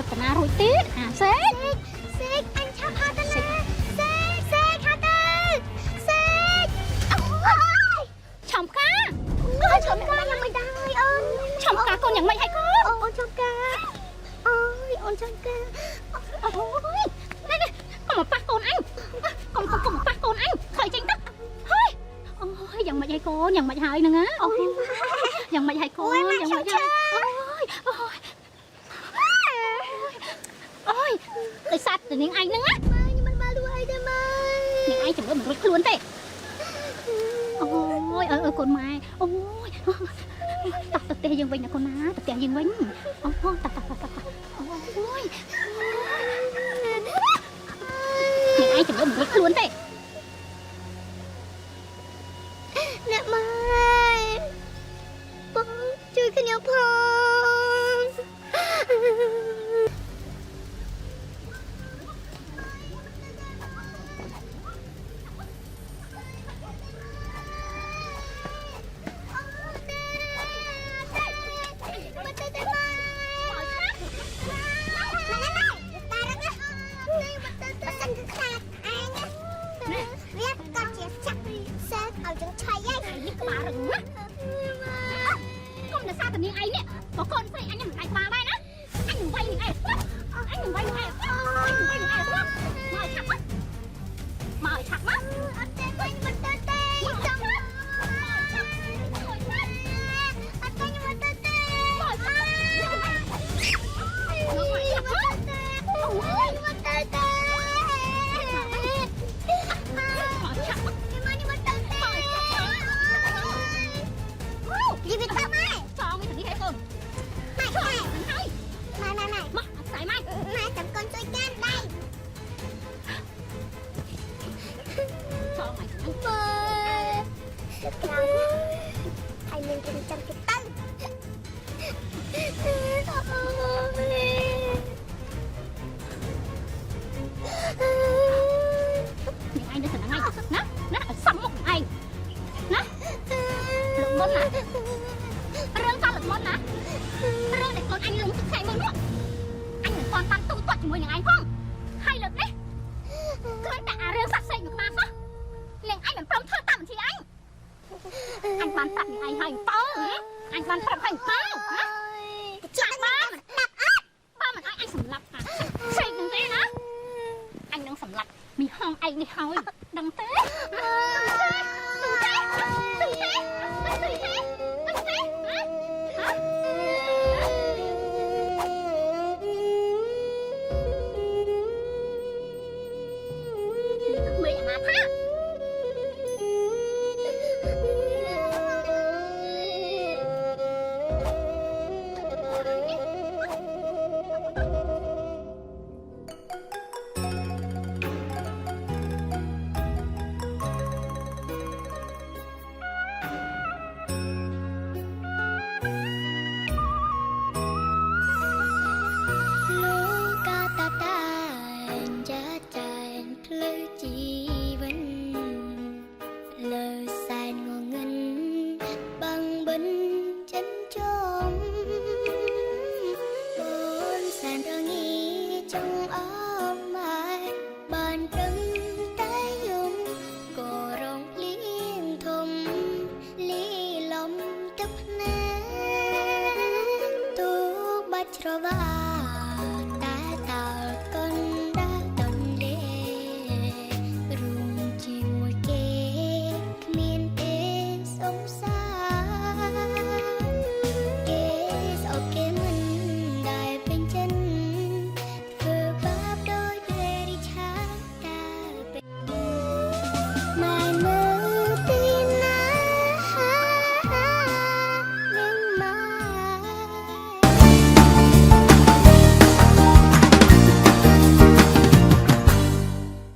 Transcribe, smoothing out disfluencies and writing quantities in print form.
រតនារួចទៀតសេកអញឆាប់ហៅទៅណាសេកហៅទៅសេកឆំកាឆំកាយ៉ាងមិនដែរអូនឆំកាកូនយ៉ាងម៉េចហើយកូនអូនឆំកាអូយអូនឆំកាអូយនេះកុំមកប៉ះកូនអញកុំប៉ះកូនអញថយចេញទៅហើយអូយយ៉ាងម៉េចហើយកូនយ៉ាងម៉េចហើយហ្នឹងណាអូយយ៉ាងម៉េចហើយកូនយ៉ាងម៉េចហើយអូយដោយសារតែនាងឯងហ្នឹងណាខ្ញុំមិនមកលួអីទេម៉ែនាងឯងជំរឿនមិនរួចខ្លួនទេអូយកូនម៉ែអូយតោះទៅផ្ទះយើងវិញណាកូនណាទៅផ្ទះយើងវិញអូតោះអូយនាងឯងជំរឿនមិនរួចខ្លួនទេអ្នកម៉ែបងជួយខ្ញុំផងនាងឯងនេះបើកូនស្រីអញមិនដាច់ក្បាលដែរណាអញនឹងវាយនាងឯងអញនឹងវាយនាងឯងមកឆាប់មកអត់ទេវិញមិនទៅទេចង់អត់ទេខ្ញុំមិនទៅទេមកឆាប់មិនទៅទេជីវិតទៅម៉ែចងនេះទៅនេះឲ្យកូនម៉ែមកស្អីម៉ែចាំកូនជួយកាន់ដៃចងម៉ែមើហើយមានគេចាំគេទៅនាងឯងនៅស្នឹងឯងណាសំមុខឯងណាលំមុនណារឿងតលំមុនណារឿងដែលកូនអញលំទឹកខែមើលនោះអញមិនទាន់បានទូទាត់ជាមួយនឹងឯងផងហើយលើកនេះគ្រាន់តែរឿងសាក់សេកមកបានសោះនាងឯងមិនព្រមធ្វើតាមបញ្ជាអញបានប្រាប់នាងឯងហើយតើអញបានប្រាប់ហើយតើណាចាក់បានបើមិនឲ្យអញសម្លាប់សេកនឹងទេណាអញនឹងសម្លាប់មីហងឯងនេះហើយដឹងទេ